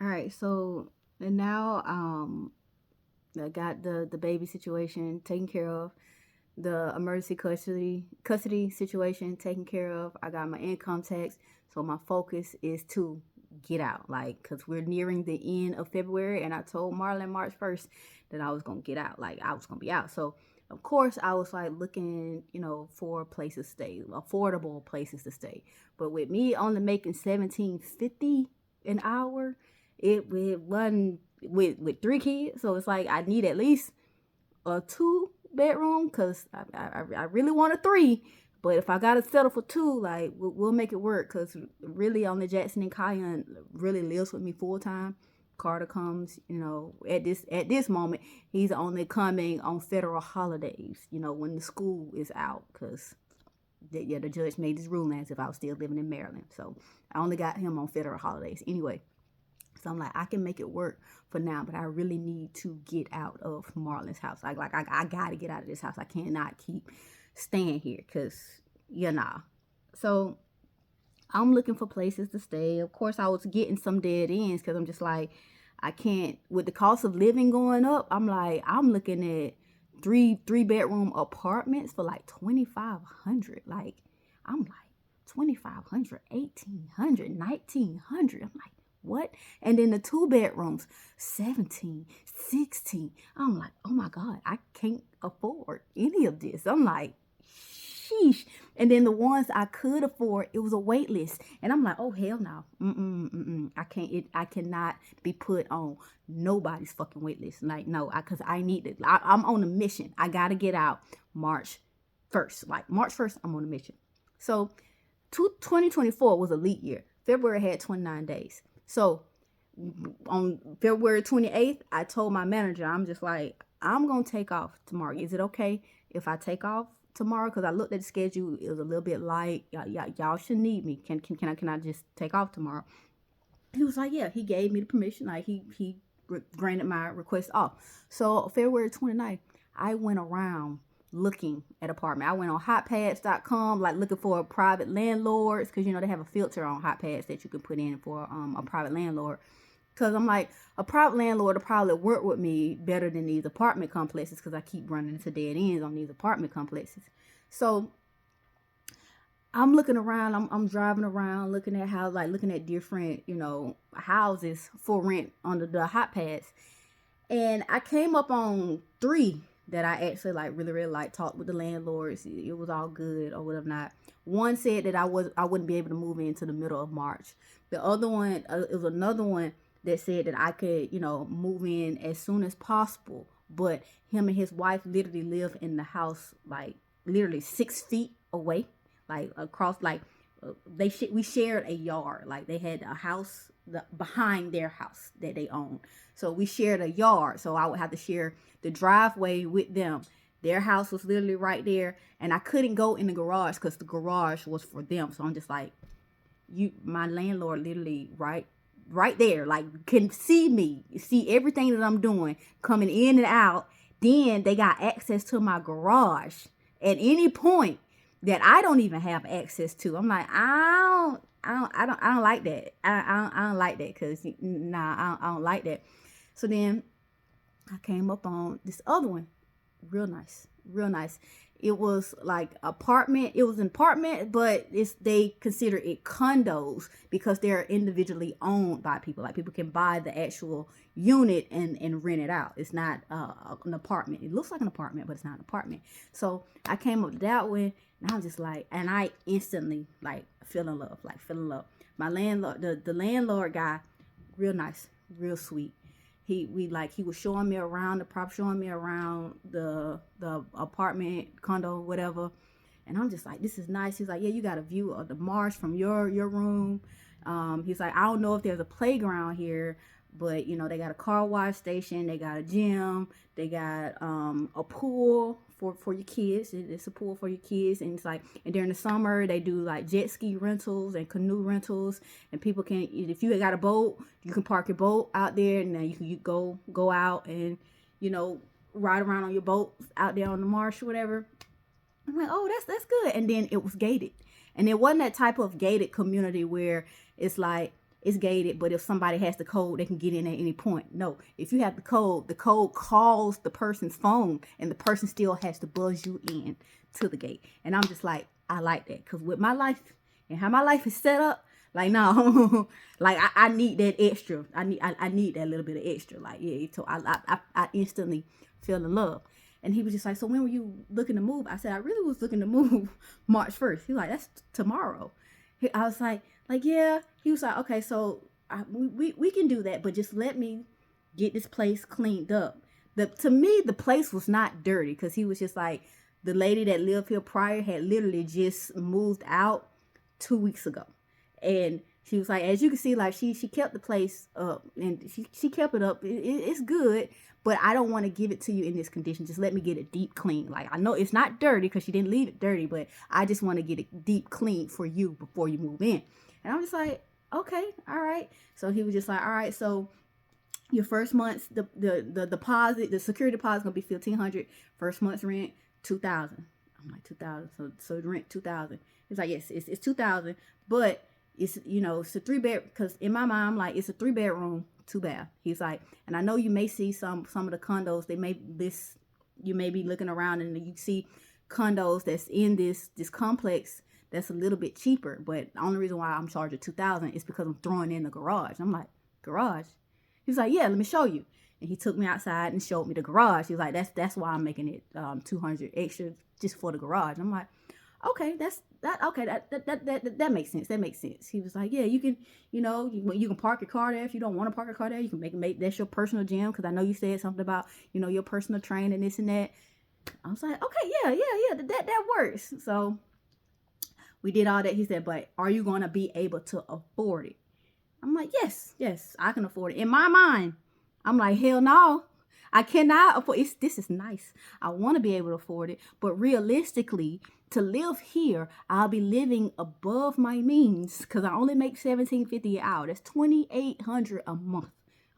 All right, so and now I got the baby situation taken care of, the emergency custody situation taken care of. I got my income tax, so my focus is to get out, like, cause we're nearing the end of February, and I told Marlon March 1st that I was gonna get out, like I was gonna be out. So of course I was like looking, for places to stay, affordable places to stay. But with me only making 17.50 an hour, it wasn't with 3 kids, so it's like I need at least a 2 bedroom because I really want a 3. But if I gotta settle for 2, like we'll make it work. Cause really, only Jackson and Kyan really lives with me full time. Carter comes, at this moment, he's only coming on federal holidays. When the school is out, cause the judge made this ruling as if I was still living in Maryland. So I only got him on federal holidays anyway. So I'm like, I can make it work for now, but I really need to get out of Marlon's house. I gotta get out of this house. I cannot keep staying here because, So I'm looking for places to stay. Of course, I was getting some dead ends because I'm just like, I can't, with the cost of living going up, I'm like, I'm looking at three bedroom apartments for like 2,500. Like, I'm like, 2,500, 1,800, 1,900. I'm like, what? And then the 2 bedrooms, 17, 16. I'm like, oh my God, I can't afford any of this. I'm like, sheesh. And then the ones I could afford, it was a wait list. And I'm like, oh hell no. I can't, I cannot be put on nobody's fucking wait list. Like, no, because I need it. I'm on a mission. I gotta get out March 1st. Like March 1st, I'm on a mission. So 2024 was a leap year. February had 29 days. So on February 28th, I told my manager, I'm just like, I'm going to take off tomorrow. Is it okay if I take off tomorrow? Because I looked at the schedule. It was a little bit light. Y'all should need me. Can I just take off tomorrow? He was like, yeah. He gave me the permission. Like, he granted my request off. So February 29th, I went around looking at apartment. I went on hotpads.com, like looking for private landlords, because they have a filter on hotpads that you can put in for a private landlord. Because I'm like, a private landlord will probably work with me better than these apartment complexes, because I keep running into dead ends on these apartment complexes. So I'm looking around, I'm driving around looking at how, like, looking at different, houses for rent under the hot pads. And I came up on 3 that I actually like really like, talked with the landlords. It was all good or whatever not. One said that I wouldn't be able to move into the middle of March. The other one, it was another one that said that I could, move in as soon as possible. But him and his wife literally live in the house, like literally 6 feet away, like across, like we shared a yard. Like, they had a house behind their house that they owned. So we shared a yard. So I would have to share the driveway with them. Their house was literally right there, and I couldn't go in the garage because the garage was for them. So I'm just like, my landlord literally right there, like, can see me, see everything that I'm doing, coming in and out. Then they got access to my garage at any point that I don't even have access to. I'm like, I don't like that. I don't like that, because I don't like that. So then I came up on this other one, real nice. It was like apartment. It was an apartment, but they consider it condos because they're individually owned by people. Like, people can buy the actual unit and rent it out. It's not an apartment. It looks like an apartment, but it's not an apartment. So I came up that way, and I was just like, and I instantly like fell in love. My landlord, the landlord guy, real nice, real sweet. He was showing me around the prop, showing me around the apartment, condo, whatever. And I'm just like, this is nice. He's like, yeah, you got a view of the marsh from your room. He's like, I don't know if there's a playground here, but they got a car wash station, they got a gym, they got a pool for your kids. It's a pool for your kids. And it's like, and during the summer they do like jet ski rentals and canoe rentals, and people can, if you got a boat, you can park your boat out there, and then you can go out and ride around on your boat out there on the marsh or whatever. I'm like, oh, that's good. And then it was gated, and it wasn't that type of gated community where it's like it's gated, but if somebody has the code, they can get in at any point. No, if you have the code calls the person's phone, and the person still has to buzz you in to the gate. And I'm just like, I like that, because with my life and how my life is set up, like, no, like I need that extra. I need that little bit of extra. Like, yeah, so I instantly fell in love. And he was just like, so when were you looking to move? I said, I really was looking to move March 1st. He was like, that's tomorrow. I was like, yeah. He was like, okay, so we can do that, but just let me get this place cleaned up. To me, the place was not dirty, because he was just like, the lady that lived here prior had literally just moved out 2 weeks ago. And she was like, as you can see, like she kept the place up, and she kept it up. It's good, but I don't want to give it to you in this condition. Just let me get it deep clean. Like, I know it's not dirty because she didn't leave it dirty, but I just want to get it deep clean for you before you move in. And I'm just like, okay, all right. So he was just like, all right, so your first month's the deposit, the security deposit is gonna be $1,500. First month's rent $2,000. I'm like, $2,000. So the rent $2,000. He's like, yes, it's $2,000, but it's, you know, it's a 3-bed, because in my mind, I'm like, it's a 3-bedroom, 2-bath. He's like, and I know you may see some of the condos, you may be looking around and you see condos that's in this complex that's a little bit cheaper, but the only reason why I'm charging $2,000 is because I'm throwing in the garage. I'm like, garage? He's like, yeah, let me show you. And he took me outside and showed me the garage. He was like, that's why I'm making it $200 extra just for the garage. I'm like, okay, that makes sense. That makes sense. He was like, yeah, you can, you know, you can park your car there. If you don't want to park your car there, you can make that's your personal gym, because I know you said something about, you know, your personal train and this and that. I was like, okay, yeah, that works. So we did all that. He said, but are you going to be able to afford it? I'm like, yes, I can afford it. In my mind, I'm like, hell no, I cannot afford it. This is nice. I want to be able to afford it. But realistically, to live here, I'll be living above my means, because I only make $17.50 an hour. That's $2,800 a month.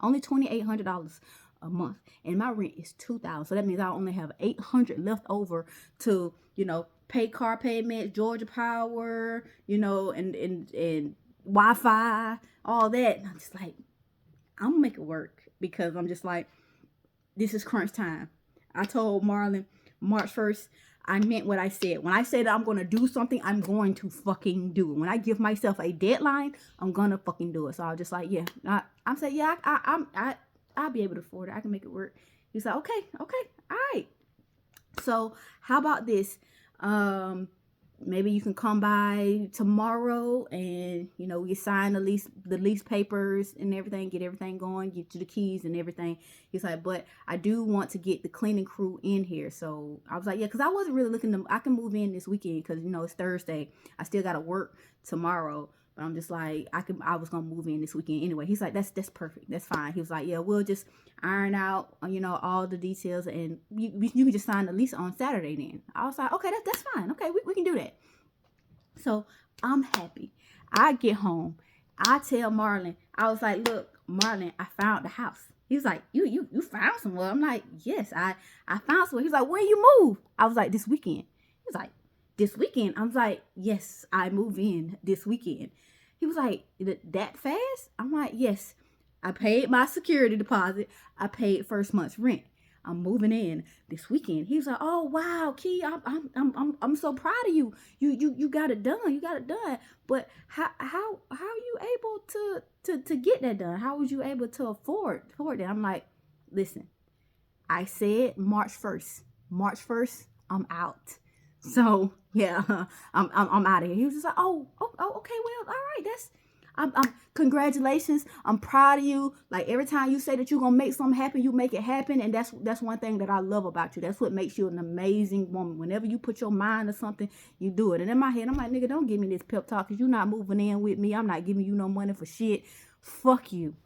Only $2,800 a month. And my rent is $2,000. So that means I only have $800 left over to, you know, pay car payments, Georgia Power, you know, and Wi-Fi, all that. And I'm just like, I'm gonna make it work, because I'm just like, this is crunch time. I told Marlon March 1st, I meant what I said. When I said I'm going to do something, I'm going to fucking do it. When I give myself a deadline, I'm going to fucking do it. So I was just like, yeah. I'm saying, yeah, I'll be able to afford it. I can make it work. He's like, okay, all right. So how about this? Maybe you can come by tomorrow, and, you know, we sign the lease papers and everything, get everything going, get you the keys and everything. He's like, but I do want to get the cleaning crew in here. So I was like, yeah, because I wasn't really I can move in this weekend, because, you know, it's Thursday. I still got to work tomorrow. But I'm just like, I was going to move in this weekend anyway. He's like, that's perfect. That's fine. He was like, yeah, we'll just iron out, you know, all the details, and you can just sign the lease on Saturday then. I was like, okay, that's fine. Okay, we can do that. So I'm happy. I get home. I tell Marlon, I was like, look, Marlon, I found the house. He was like, you found somewhere? I'm like, yes, I found somewhere. He was like, when you move? I was like, this weekend. He was like, this weekend? I was like, yes, I move in this weekend. He was like, that fast? I'm like, yes. I paid my security deposit. I paid first month's rent. I'm moving in this weekend. He was like, oh wow, Key, I'm so proud of you. You got it done. You got it done. But how are you able to get that done? How was you able to afford that? I'm like, listen, I said March 1st. March 1st, I'm out. So yeah, I'm out of here. He was just like, oh, okay, well, all right, I'm congratulations. I'm proud of you. Like, every time you say that you're gonna make something happen, you make it happen. And that's one thing that I love about you. That's what makes you an amazing woman. Whenever you put your mind to something, you do it. And in my head, I'm like, nigga, don't give me this pep talk, because you're not moving in with me. I'm not giving you no money for shit. Fuck you.